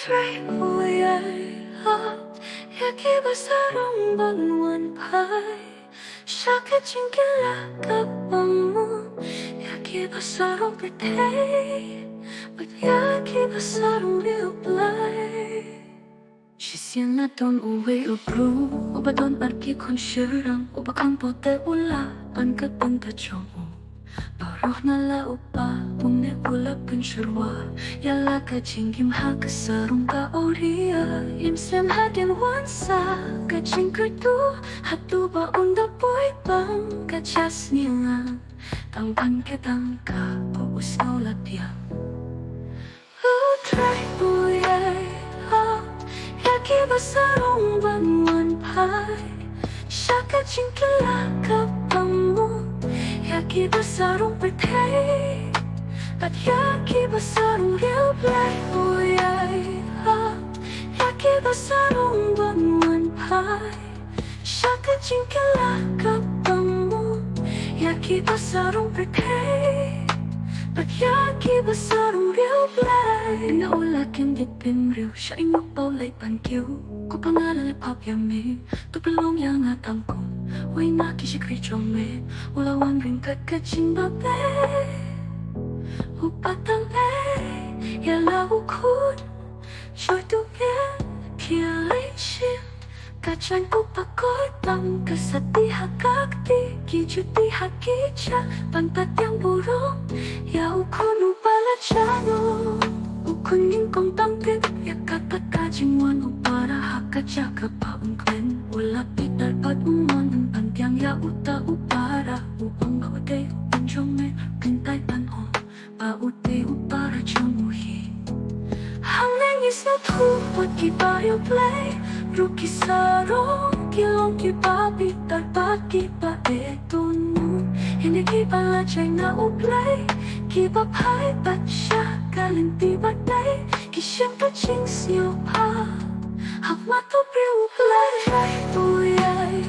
Try uyay Yaki basarong banwan pai Shaka chingkila kapamu Yaki basarong pretay But yaki basarong liuplay Shisyan na ton uwi ubru Uba ton arki kon shirang Uba kang pote ula Pan ka chong Baruh na la upa Pumne ula pensyurwa Yala ka jinggim ha kasarong ka oria Imsem hadin wansa Ka jingkertu Hatu ba unda boy bang Ka jas nilang Tang pan ketang ka Puus na ulatya Try buyay Yaki basarong banwan pai Shaka jingkila ka pamu Yaki basarong pretay At yaki basarong real black uyay Yaki basarong banwan pai Shaka jingkila ka pamu Yaki basarong pretay At yaki basarong real black Inaulakin dipin real Siya imupaw lay pankiw Ko pangalan ay papyami Tupilong yang atangkong Way naki si krichome Ulawan rin kakaching babe Upatang Yala ukod Joy to get Kialishin Kachan ko pakoy Tang kasati hakakti Kijuti hakicha Pantat yang burong Ya ukon upala chano Ukon yung kong tampit Ya katakajingwan Upara hakachaka pa ungklen Wala pitar pat umon Pantyang ya uta upara Upang baude Upinjome Pintay panon Baude upara chomuhi Hangeng is na tuwat kibayo play Ruki sarong Kilong kiba Pitar pat kiba etunu Hindi kiba lachay na uplay Kiba pai bat siya Kalinti batay Kisyang kaching siyo pa Hakmato priuplay Uyay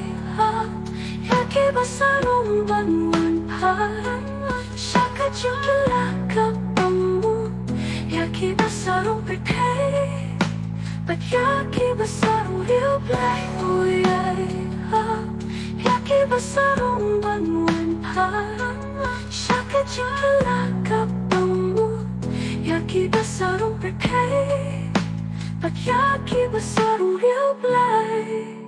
Yaki basarong banwan pa Siya kaching kilaka pamu Yaki basarong pretay But yaki basarong real black uyay Yaki basarong banwan pa Siya kaching kilaka pamu Yaki basarong pretay But yaki basarong real black